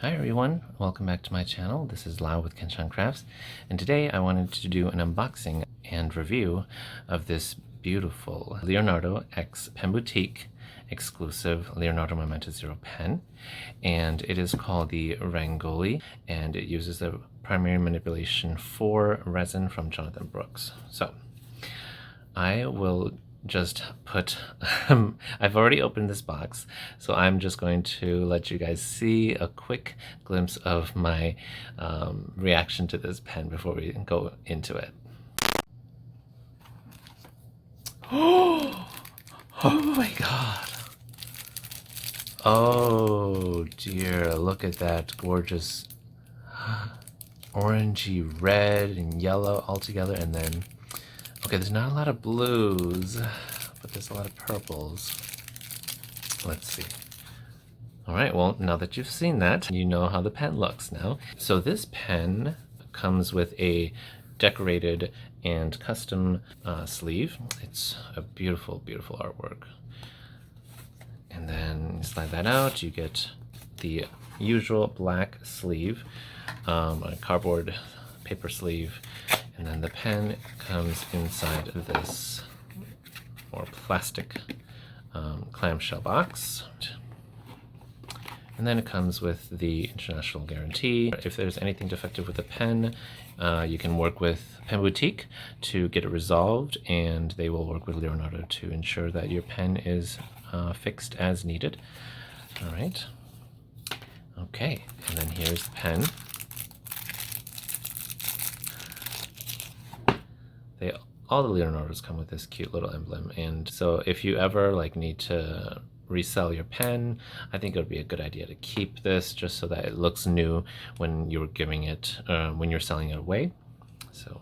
Hi everyone, welcome back to my channel. This is Lau with Kenshan Crafts, and today I wanted to do an unboxing and review of this beautiful Leonardo X Pen Boutique exclusive Leonardo Momento Zero pen, and it is called the Rangoli, and it uses the primary manipulation for resin from Jonathan Brooks. So I will just put I've already opened this box, so I'm just going to let you guys see a quick glimpse of my reaction to this pen before we go into it. Oh my god. Oh dear, look at that gorgeous orangey red and yellow all together, and then okay, there's not a lot of blues, but there's a lot of purples. Let's see. All right, well, now that you've seen that, you know how the pen looks now. So this pen comes with a decorated and custom sleeve. It's a beautiful, beautiful artwork. And then you slide that out, you get the usual black sleeve, a cardboard paper sleeve, and then the pen comes inside this more plastic clamshell box. And then it comes with the international guarantee. If there's anything defective with the pen, you can work with Pen Boutique to get it resolved, and they will work with Leonardo to ensure that your pen is fixed as needed. All right. Okay, and then here's the pen. All the Leonardos come with this cute little emblem, and so if you ever need to resell your pen, I think it would be a good idea to keep this just so that it looks new when you're giving it, when you're selling it away. So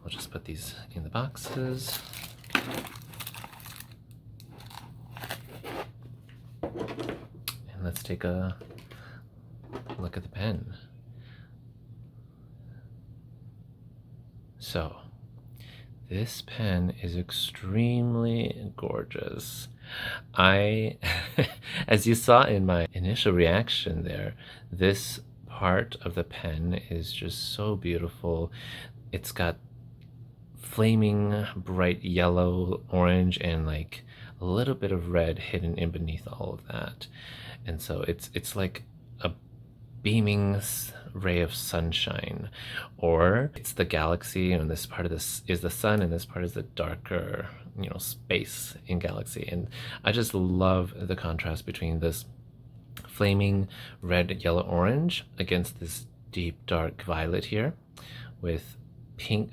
we'll just put these in the boxes. And let's take a look at the pen. So this pen is extremely gorgeous. As you saw in my initial reaction there, this part of the pen is just so beautiful. It's got flaming bright yellow, orange, and a little bit of red hidden in beneath all of that. And so it's like a beaming ray of sunshine, or it's the galaxy, and this part of this is the sun, and this part is the darker, space in galaxy. And I just love the contrast between this flaming red, yellow, orange against this deep dark violet here, with pink,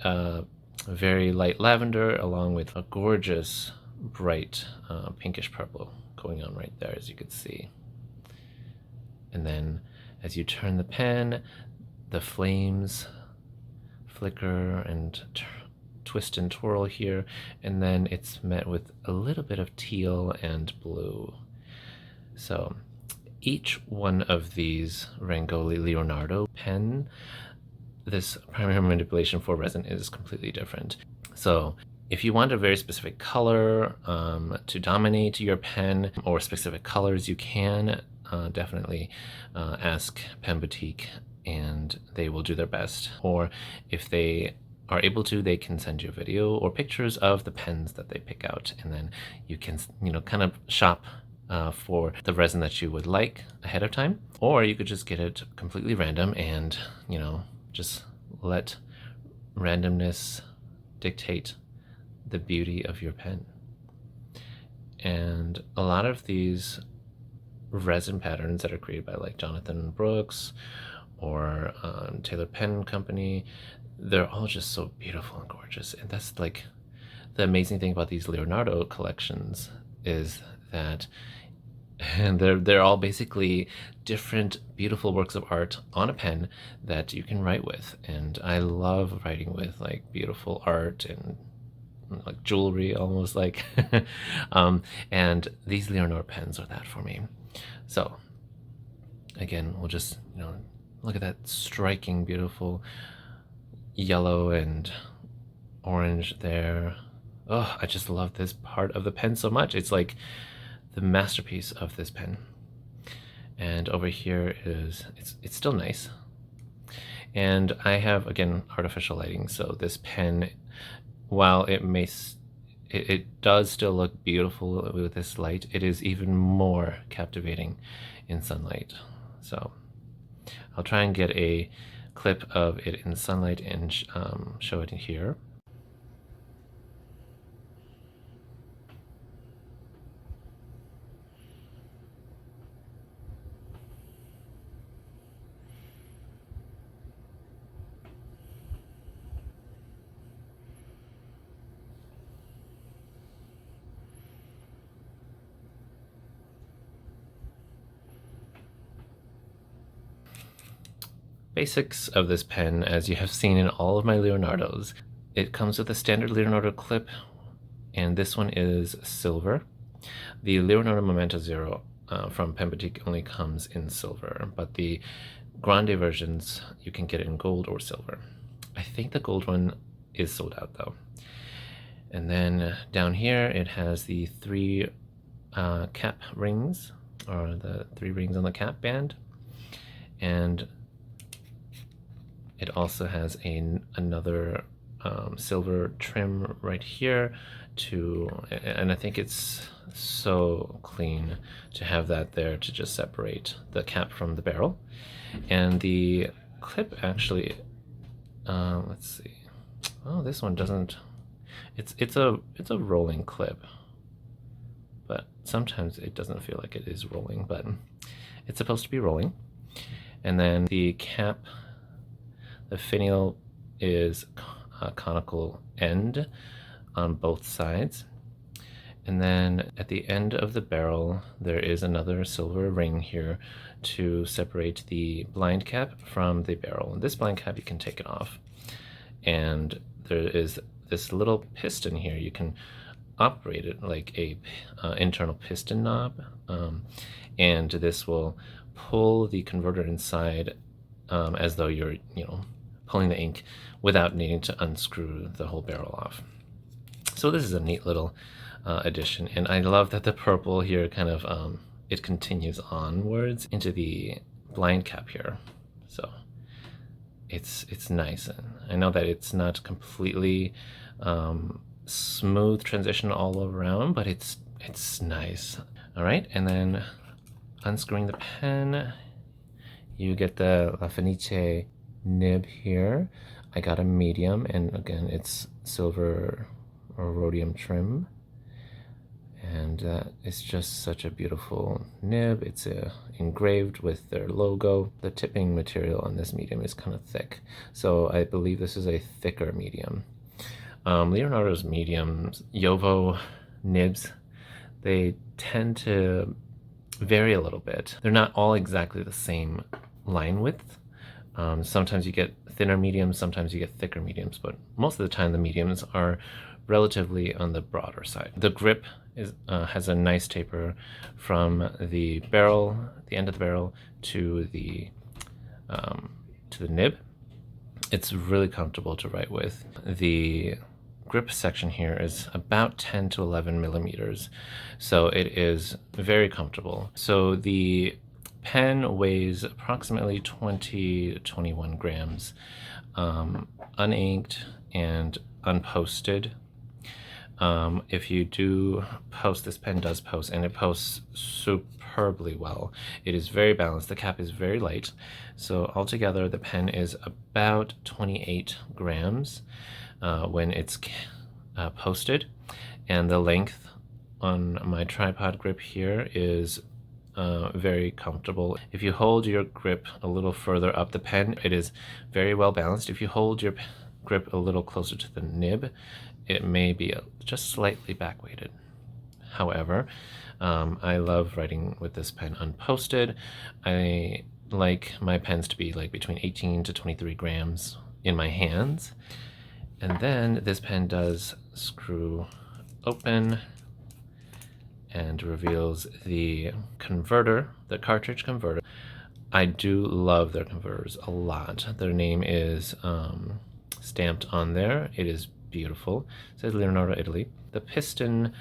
very light lavender, along with a gorgeous bright pinkish purple going on right there, as you can see. And then as you turn the pen, the flames flicker and twist and twirl here, and then it's met with a little bit of teal and blue. So each one of these Rangoli Leonardo pen, this primary manipulation for resin is completely different. So if you want a very specific color to dominate your pen, or specific colors, you can definitely ask Pen Boutique, and they will do their best. Or if they are able to, they can send you a video or pictures of the pens that they pick out, and then you can kind of shop for the resin that you would like ahead of time. Or you could just get it completely random and just let randomness dictate the beauty of your pen. And a lot of these resin patterns that are created by Jonathan Brooks or Taylor Pen Company, they're all just so beautiful and gorgeous. And that's the amazing thing about these Leonardo collections, is that they're all basically different beautiful works of art on a pen that you can write with. And I love writing with beautiful art and jewelry, almost and these Leonardo pens are that for me. So again, we'll just look at that striking, beautiful yellow and orange there. Oh, I just love this part of the pen so much. It's like the masterpiece of this pen. And over here is, it's still nice. And I have, again, artificial lighting, so this pen, while it does still look beautiful with this light, it is even more captivating in sunlight. So I'll try and get a clip of it in sunlight and show it here. Basics of this pen, as you have seen in all of my Leonardos. It comes with a standard Leonardo clip, and this one is silver. The Leonardo Momento Zero from Pen Boutique only comes in silver, but the Grande versions, you can get it in gold or silver. I think the gold one is sold out though. And then down here, it has the 3 cap rings, or the 3 rings on the cap band. And it also has another silver trim right here and I think it's so clean to have that there to just separate the cap from the barrel. And the clip actually, let's see. Oh, this one doesn't. It's a rolling clip, but sometimes it doesn't feel like it is rolling, but it's supposed to be rolling. And then the cap, the finial is a conical end on both sides. And then at the end of the barrel, there is another silver ring here to separate the blind cap from the barrel. And this blind cap, you can take it off. And there is this little piston here. You can operate it like a internal piston knob. And this will pull the converter inside as though you're, pulling the ink without needing to unscrew the whole barrel off. So this is a neat little addition, and I love that the purple here kind of it continues onwards into the blind cap here. So it's nice. And I know that it's not completely smooth transition all around, but it's nice. All right, and then unscrewing the pen, you get the La Fenice nib here. I got a medium, and again, it's silver or rhodium trim, and it's just such a beautiful nib. It's engraved with their logo. The tipping material on this medium is kind of thick, so I believe this is a thicker medium. Leonardo's mediums, Jowo nibs, they tend to vary a little bit. They're not all exactly the same line width. Sometimes you get thinner mediums, sometimes you get thicker mediums, but most of the time the mediums are relatively on the broader side. The grip has a nice taper from the barrel, the end of the barrel, to the nib. It's really comfortable to write with. The grip section here is about 10 to 11 millimeters, so it is very comfortable. So the pen weighs approximately 20 to 21 grams, uninked and unposted. If you do post, this pen does post, and it posts superbly well. It is very balanced. The cap is very light, so altogether the pen is about 28 grams when it's posted, and the length on my tripod grip here is very comfortable. If you hold your grip a little further up the pen, it is very well balanced. If you hold your grip a little closer to the nib, it may be just slightly back weighted. However, I love writing with this pen unposted. I like my pens to be like between 18 to 23 grams in my hands. And then this pen does screw open and reveals the converter, the cartridge converter. I do love their converters a lot. Their name is stamped on there. It is beautiful. It says Leonardo, Italy. The piston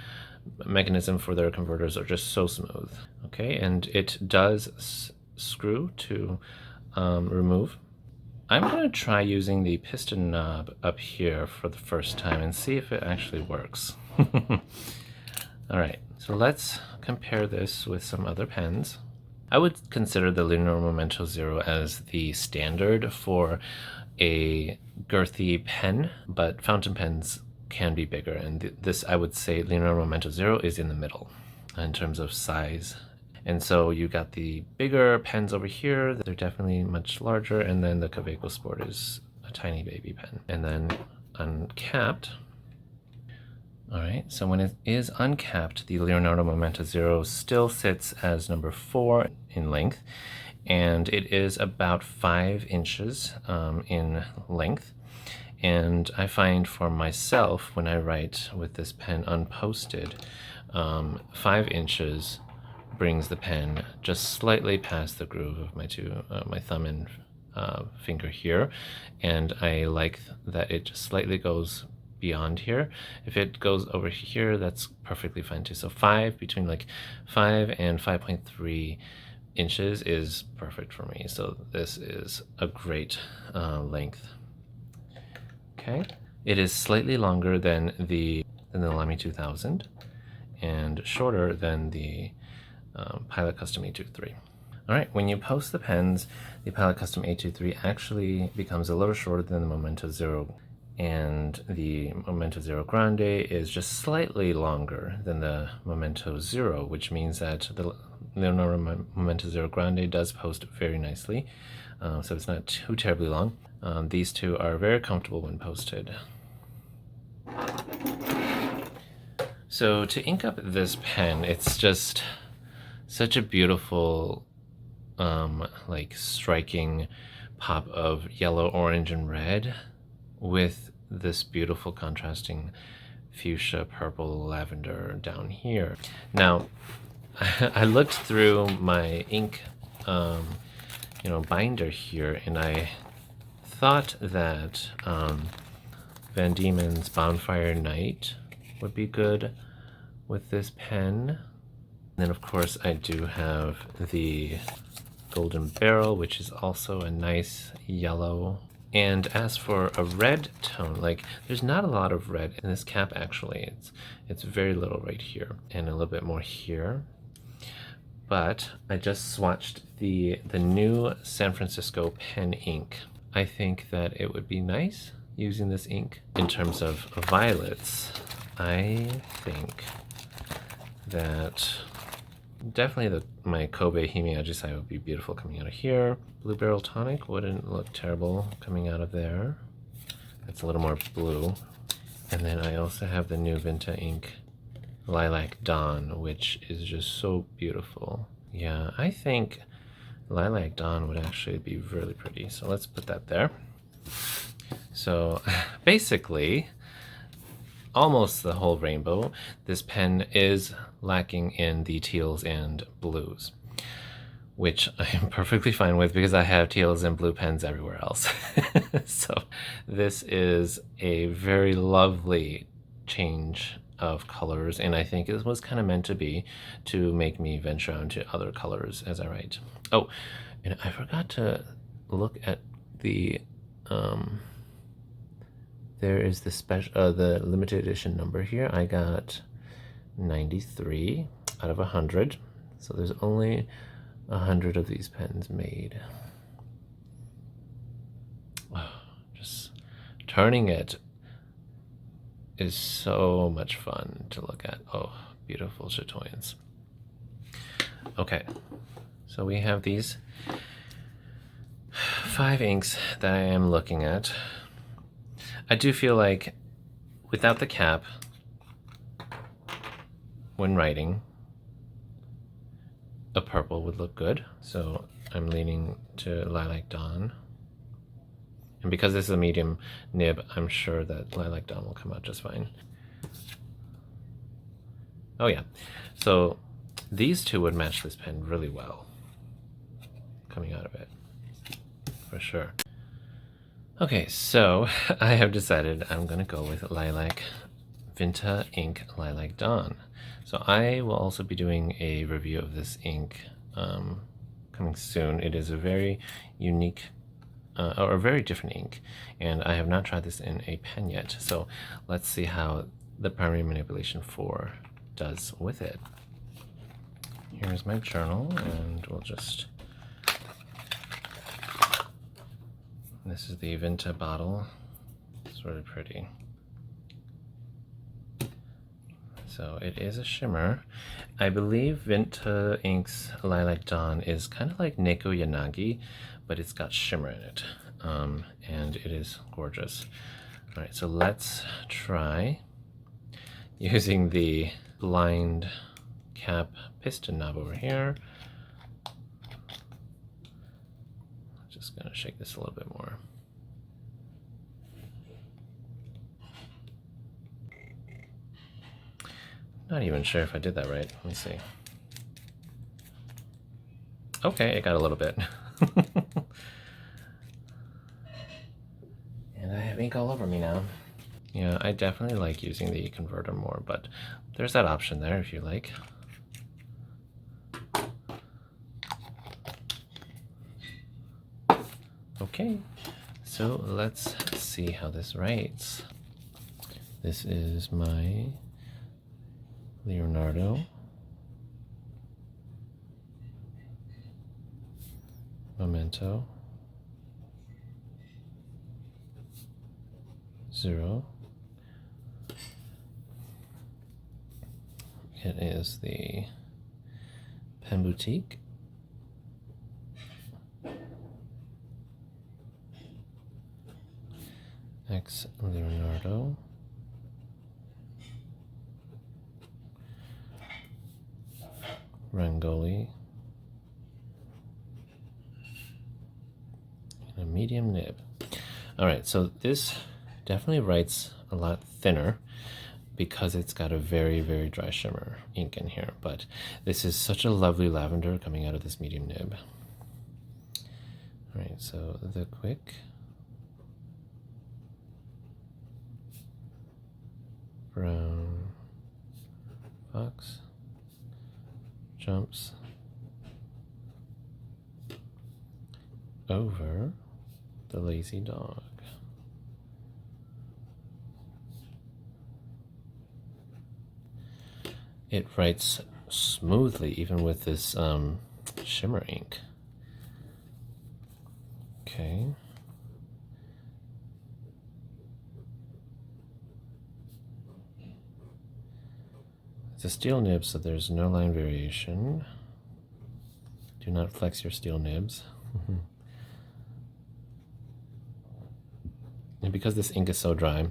mechanism for their converters are just so smooth. Okay, and it does screw to remove. I'm going to try using the piston knob up here for the first time and see if it actually works. Alright, so let's compare this with some other pens. I would consider the Leonardo Momento Zero as the standard for a girthy pen, but fountain pens can be bigger, and this, I would say, Leonardo Momento Zero is in the middle in terms of size. And so you got the bigger pens over here, they're definitely much larger, and then the Kaweco Sport is a tiny baby pen. And then uncapped, all right, so when it is uncapped, the Leonardo Momento Zero still sits as number 4 in length, and it is about 5 inches in length. And I find for myself, when I write with this pen unposted, 5 inches brings the pen just slightly past the groove of my thumb and finger here, and I like that it just slightly goes beyond here. If it goes over here, that's perfectly fine too. So between like 5 and 5.3 inches is perfect for me. So this is a great length. Okay, it is slightly longer than the Lamy 2000 and shorter than the Pilot Custom 823. All right, when you post the pens, the Pilot Custom 823 actually becomes a little shorter than the Momento Zero, and the Momento Zero Grande is just slightly longer than the Momento Zero, which means that the Leonardo Momento Zero Grande does post very nicely, so it's not too terribly long. These two are very comfortable when posted. So to ink up this pen, it's just such a beautiful, like striking pop of yellow, orange, and red with this beautiful contrasting fuchsia, purple, lavender down here. Now, I looked through my ink, binder here, and I thought that Van Diemen's Bonfire Night would be good with this pen. And then, of course, I do have the Golden Barrel, which is also a nice yellow. And as for a red tone, like, there's not a lot of red in this cap, actually. It's very little right here and a little bit more here. But I just swatched the new San Francisco pen ink. I think that it would be nice using this ink. In terms of violets, I think that definitely my Kobe Hime Ajisai would be beautiful coming out of here. Blue Barrel Tonic wouldn't look terrible coming out of there. It's a little more blue. And then I also have the new Vinta ink Lilac Dawn, which is just so beautiful. Yeah, I think Lilac Dawn would actually be really pretty. So let's put that there. So basically, almost the whole rainbow. This pen is lacking in the teals and blues, which I am perfectly fine with because I have teals and blue pens everywhere else. So this is a very lovely change of colors, and I think it was kind of meant to be to make me venture out into other colors as I write. Oh, and I forgot to look at the there is the special, the limited edition number here. I got 93 out of 100, so there's only 100 of these pens made. Just turning it is so much fun to look at. Oh, beautiful chatoyance. Okay, so we have these 5 inks that I am looking at. I do feel like without the cap, when writing, a purple would look good. So I'm leaning to Lilac Dawn. And because this is a medium nib, I'm sure that Lilac Dawn will come out just fine. Oh yeah, so these two would match this pen really well coming out of it, for sure. Okay, so I have decided I'm gonna go with Lilac Vinta Ink Lilac Dawn. So I will also be doing a review of this ink coming soon. It is a very unique or a very different ink, and I have not tried this in a pen yet. So let's see how the Primary Manipulation 4 does with it. Here's my journal, and we'll just... This is the Vinta bottle. It's really pretty. So it is a shimmer. I believe Vinta Ink's Lilac Dawn is kind of like Neko Yanagi, but it's got shimmer in it. And it is gorgeous. All right, so let's try using the blind cap piston knob over here. Just gonna shake this a little bit more. Not even sure if I did that right. Let me see. Okay, it got a little bit. And I have ink all over me now. Yeah, I definitely like using the converter more, but there's that option there if you like. Okay, so let's see how this writes. This is my Leonardo. Momento. 0. It is the Pen Boutique. X Leonardo. Rangoli. And a medium nib. Alright, so this definitely writes a lot thinner because it's got a very, very dry shimmer ink in here. But this is such a lovely lavender coming out of this medium nib. Alright, so the quick brown fox jumps over the lazy dog. It writes smoothly even with this shimmer ink. Okay. It's a steel nib, so there's no line variation. Do not flex your steel nibs. And because this ink is so dry,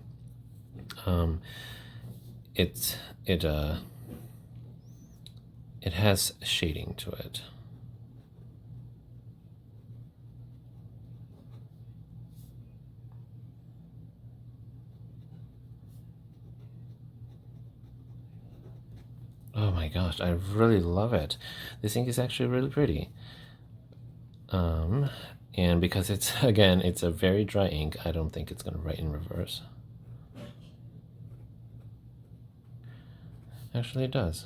it has shading to it. Oh my gosh, I really love it. This ink is actually really pretty. And because it's, again, it's a very dry ink, I don't think it's going to write in reverse. Actually, it does.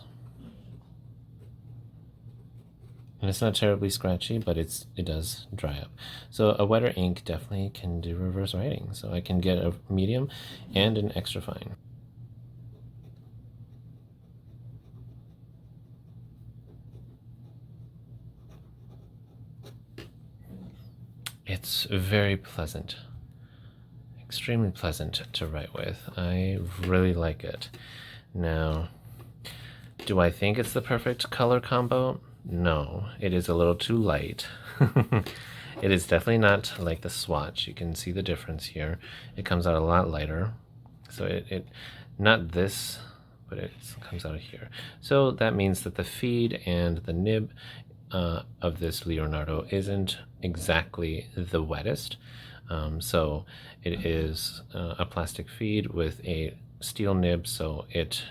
And it's not terribly scratchy, but it does dry up. So a wetter ink definitely can do reverse writing. So I can get a medium and an extra fine. It's very pleasant, extremely pleasant to write with. I really like it. Now, do I think it's the perfect color combo? No, it is a little too light. It is definitely not like the swatch. You can see the difference here. It comes out a lot lighter. So it not this, but it comes out of here. So that means that the feed and the nib of this Leonardo isn't exactly the wettest. So it is a plastic feed with a steel nib, so it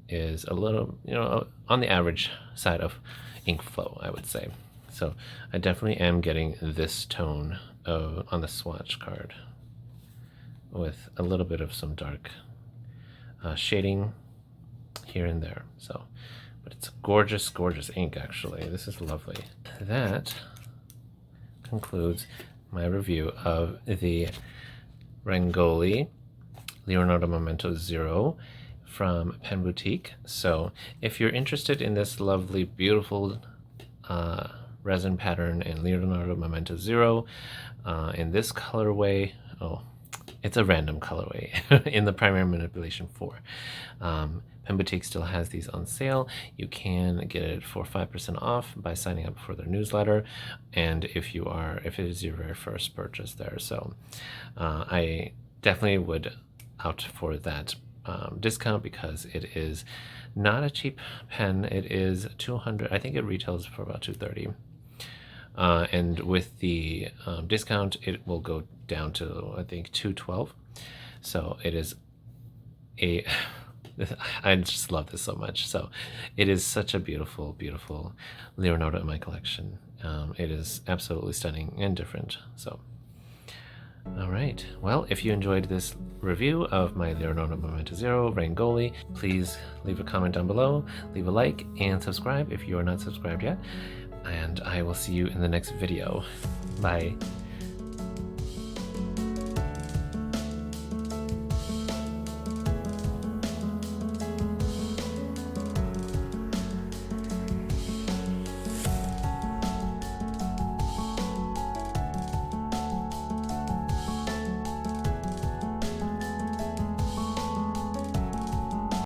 is a little, on the average side of ink flow, I would say. So I definitely am getting this tone on the swatch card with a little bit of some dark shading here and there. So, but it's a gorgeous, gorgeous ink, actually. This is lovely. That concludes my review of the Rangoli Leonardo Momento Zero from Pen Boutique. So if you're interested in this lovely, beautiful resin pattern in Leonardo Momento Zero in this colorway, it's a random colorway in the primary manipulation 4. Pen Boutique still has these on sale. You can get it for 5% off by signing up for their newsletter, and if it is your very first purchase there. So I definitely would opt for that discount, because it is not a cheap pen. It is 200. I think it retails for about 230. And with the discount, it will go down to, I think, 212. So it is I just love this so much. So it is such a beautiful, beautiful Leonardo in my collection. It is absolutely stunning and different. So, all right. Well, if you enjoyed this review of my Leonardo Momento Zero Rangoli, please leave a comment down below, leave a like, and subscribe if you are not subscribed yet. And I will see you in the next video. Bye.